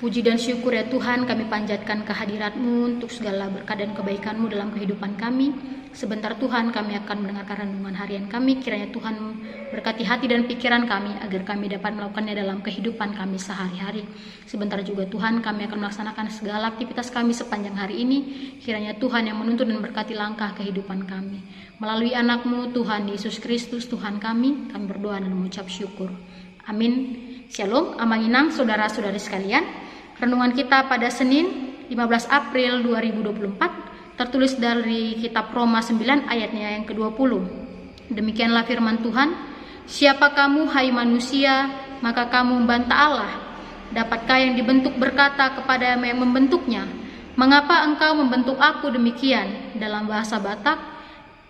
Puji dan syukur ya Tuhan, kami panjatkan kehadirat-Mu untuk segala berkat dan kebaikan-Mu dalam kehidupan kami. Sebentar Tuhan, kami akan mendengarkan renungan harian kami. Kiranya Tuhan berkati hati dan pikiran kami agar kami dapat melakukannya dalam kehidupan kami sehari-hari. Sebentar juga Tuhan, kami akan melaksanakan segala aktivitas kami sepanjang hari ini. Kiranya Tuhan yang menuntun dan berkati langkah kehidupan kami. Melalui anak-Mu Tuhan Yesus Kristus Tuhan kami berdoa dan mengucap syukur. Amin. Shalom, Amanginang, saudara-saudari sekalian. Renungan kita pada Senin 15 April 2024 tertulis dari kitab Roma 9 ayatnya yang ke-20. Demikianlah firman Tuhan, "Siapa kamu hai manusia, maka kamu membantah Allah? Dapatkah yang dibentuk berkata kepada yang membentuknya, mengapa engkau membentuk aku demikian?" Dalam bahasa Batak,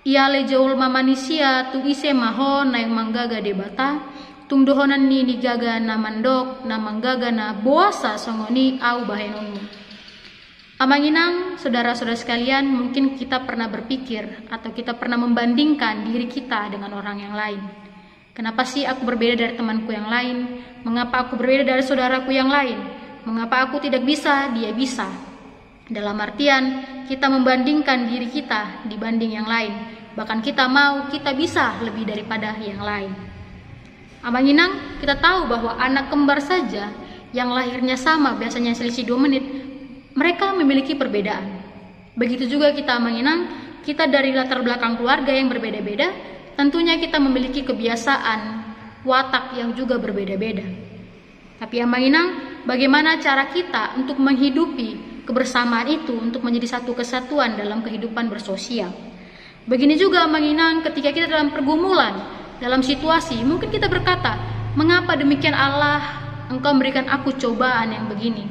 "Ia lejoul mamanisia tu ise mahon naing manggaga debata, tung dohonan ni gaga na mandok na manggaga na boasa songoni au bahenonmu." Amanginang, saudara-saudara sekalian, mungkin kita pernah berpikir atau kita pernah membandingkan diri kita dengan orang yang lain. Kenapa sih aku berbeda dari temanku yang lain? Mengapa aku berbeda dari saudaraku yang lain? Mengapa aku tidak bisa, dia bisa? Dalam artian, kita membandingkan diri kita dibanding yang lain. Bahkan kita mau, kita bisa lebih daripada yang lain. Amanginang, kita tahu bahwa anak kembar saja yang lahirnya sama, biasanya selisih 2 menit, mereka memiliki perbedaan. Begitu juga kita Amanginang, kita dari latar belakang keluarga yang berbeda-beda, tentunya kita memiliki kebiasaan, watak yang juga berbeda-beda. Tapi Amanginang, bagaimana cara kita untuk menghidupi kebersamaan itu, untuk menjadi satu kesatuan dalam kehidupan bersosial? Begini juga Amanginang, ketika kita dalam pergumulan, dalam situasi, mungkin kita berkata, "Mengapa demikian Allah, Engkau memberikan aku cobaan yang begini?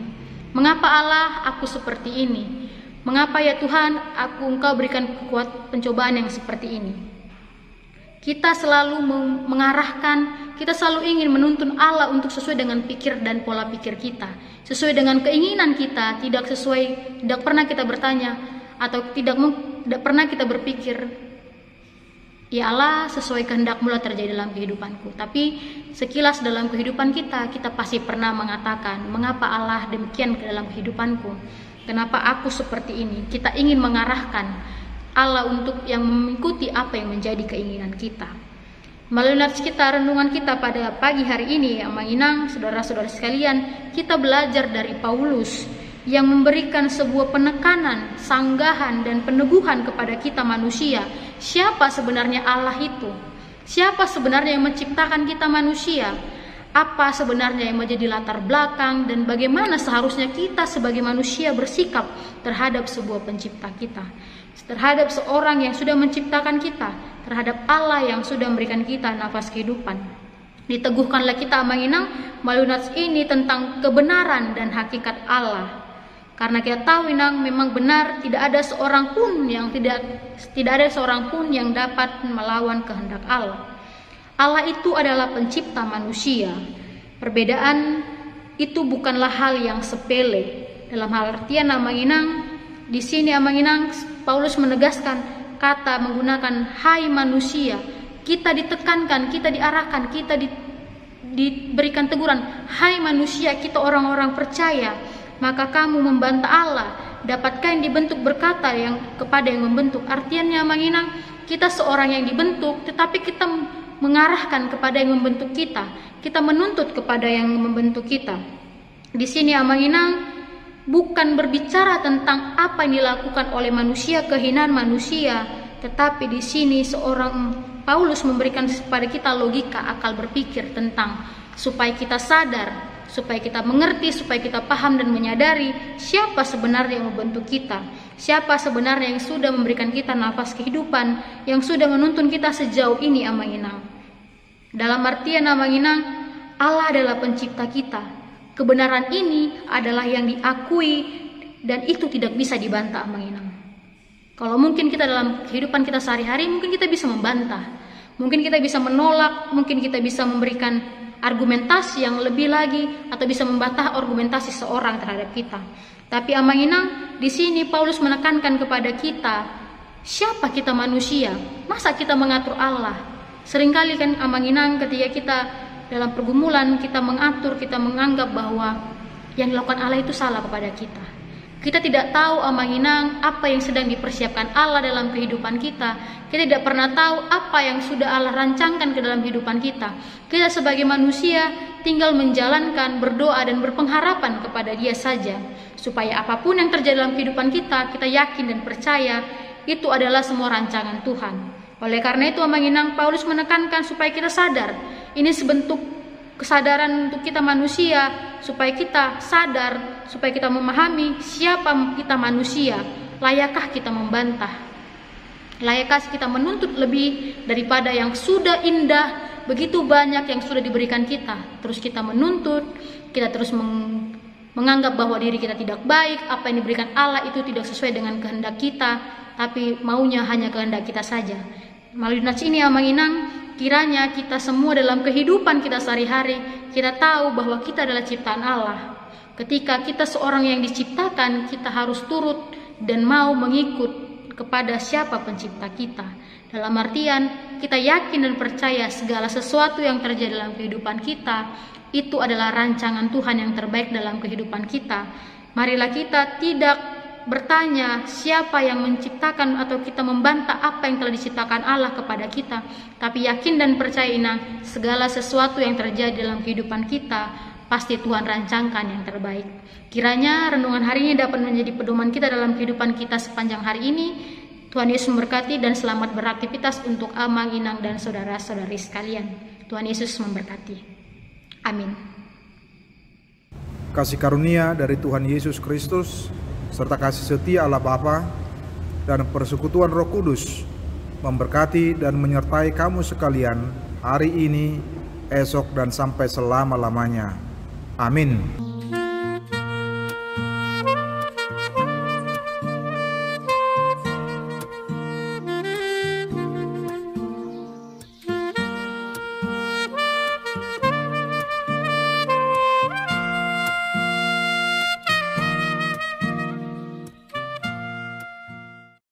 Mengapa Allah, aku seperti ini? Mengapa ya Tuhan, Engkau berikan pencobaan yang seperti ini?" Kita selalu mengarahkan, kita selalu ingin menuntun Allah untuk sesuai dengan pikir dan pola pikir kita, sesuai dengan keinginan kita, tidak pernah kita bertanya atau tidak pernah kita berpikir, "Ya Allah, sesuai kehendak-Mu lah terjadi dalam kehidupanku." Tapi sekilas dalam kehidupan kita pasti pernah mengatakan, "Mengapa Allah demikian ke dalam kehidupanku? Kenapa aku seperti ini?" Kita ingin mengarahkan Allah untuk yang mengikuti apa yang menjadi keinginan kita. Melalui nats kita, renungan kita pada pagi hari ini, Amanginang, saudara-saudara sekalian, kita belajar dari Paulus yang memberikan sebuah penekanan, sanggahan, dan peneguhan kepada kita manusia. Siapa sebenarnya Allah itu? Siapa sebenarnya yang menciptakan kita manusia? Apa sebenarnya yang menjadi latar belakang dan bagaimana seharusnya kita sebagai manusia bersikap terhadap sebuah pencipta kita, terhadap seorang yang sudah menciptakan kita, terhadap Allah yang sudah memberikan kita nafas kehidupan. Diteguhkanlah kita Amanginang melalui nats ini tentang kebenaran dan hakikat Allah. Karena kita tahu Inang, memang benar tidak ada seorang pun yang dapat melawan kehendak Allah. Allah itu adalah pencipta manusia. Perbedaan itu bukanlah hal yang sepele. Dalam hal artian Amanginang, di sini Amanginang Paulus menegaskan kata menggunakan hai manusia. Kita ditekankan, kita diarahkan, kita diberikan teguran, hai manusia, kita orang-orang percaya. Maka kamu membantah Allah, dapatkah yang dibentuk berkata kepada yang membentuk? Artinya Amanginang, kita seorang yang dibentuk, tetapi kita mengarahkan kepada yang membentuk kita. Kita menuntut kepada yang membentuk kita. Di sini Amanginang bukan berbicara tentang apa yang dilakukan oleh manusia, kehinaan manusia, tetapi di sini seorang Paulus memberikan kepada kita logika, akal berpikir tentang supaya kita sadar, supaya kita mengerti, supaya kita paham dan menyadari siapa sebenarnya yang membentuk kita, siapa sebenarnya yang sudah memberikan kita nafas kehidupan, yang sudah menuntun kita sejauh ini Amanginang. Dalam artian Amanginang, Allah adalah pencipta kita. Kebenaran ini adalah yang diakui dan itu tidak bisa dibantah Amanginang. Kalau mungkin kita dalam kehidupan kita sehari-hari, mungkin kita bisa membantah, mungkin kita bisa menolak, mungkin kita bisa memberikan argumentasi yang lebih lagi atau bisa membantah argumentasi seorang terhadap kita. Tapi Amanginang, di sini Paulus menekankan kepada kita, siapa kita manusia? Masa kita mengatur Allah? Seringkali kan Amanginang ketika kita dalam pergumulan, kita mengatur, kita menganggap bahwa yang dilakukan Allah itu salah kepada kita. Kita tidak tahu Amanginang apa yang sedang dipersiapkan Allah dalam kehidupan kita. Kita tidak pernah tahu apa yang sudah Allah rancangkan ke dalam kehidupan kita. Kita sebagai manusia tinggal menjalankan, berdoa dan berpengharapan kepada Dia saja. Supaya apapun yang terjadi dalam kehidupan kita, kita yakin dan percaya itu adalah semua rancangan Tuhan. Oleh karena itu Amanginang, Paulus menekankan supaya kita sadar. Ini sebentuk kesadaran untuk kita manusia, supaya kita sadar, supaya kita memahami siapa kita manusia. Layakkah kita membantah? Layakkah kita menuntut lebih daripada yang sudah indah, begitu banyak yang sudah diberikan kita? Terus kita menuntut, kita terus menganggap bahwa diri kita tidak baik, apa yang diberikan Allah itu tidak sesuai dengan kehendak kita, tapi maunya hanya kehendak kita saja. Melalui nats ini Amanginang, kiranya kita semua dalam kehidupan kita sehari-hari, kita tahu bahwa kita adalah ciptaan Allah. Ketika kita seorang yang diciptakan, kita harus turut dan mau mengikut kepada siapa pencipta kita. Dalam artian, kita yakin dan percaya segala sesuatu yang terjadi dalam kehidupan kita, itu adalah rancangan Tuhan yang terbaik dalam kehidupan kita. Marilah kita tidak bertanya siapa yang menciptakan atau kita membantah apa yang telah diciptakan Allah kepada kita, tapi yakin dan percaya segala sesuatu yang terjadi dalam kehidupan kita pasti Tuhan rancangkan yang terbaik. Kiranya renungan hari ini dapat menjadi pedoman kita dalam kehidupan kita sepanjang hari ini. Tuhan Yesus memberkati dan selamat beraktivitas untuk Amanginang dan saudara-saudari sekalian. Tuhan Yesus memberkati. Amin. Kasih karunia dari Tuhan Yesus Kristus serta kasih setia Allah Bapa dan persekutuan Roh Kudus memberkati dan menyertai kamu sekalian hari ini, esok dan sampai selama-lamanya. Amin.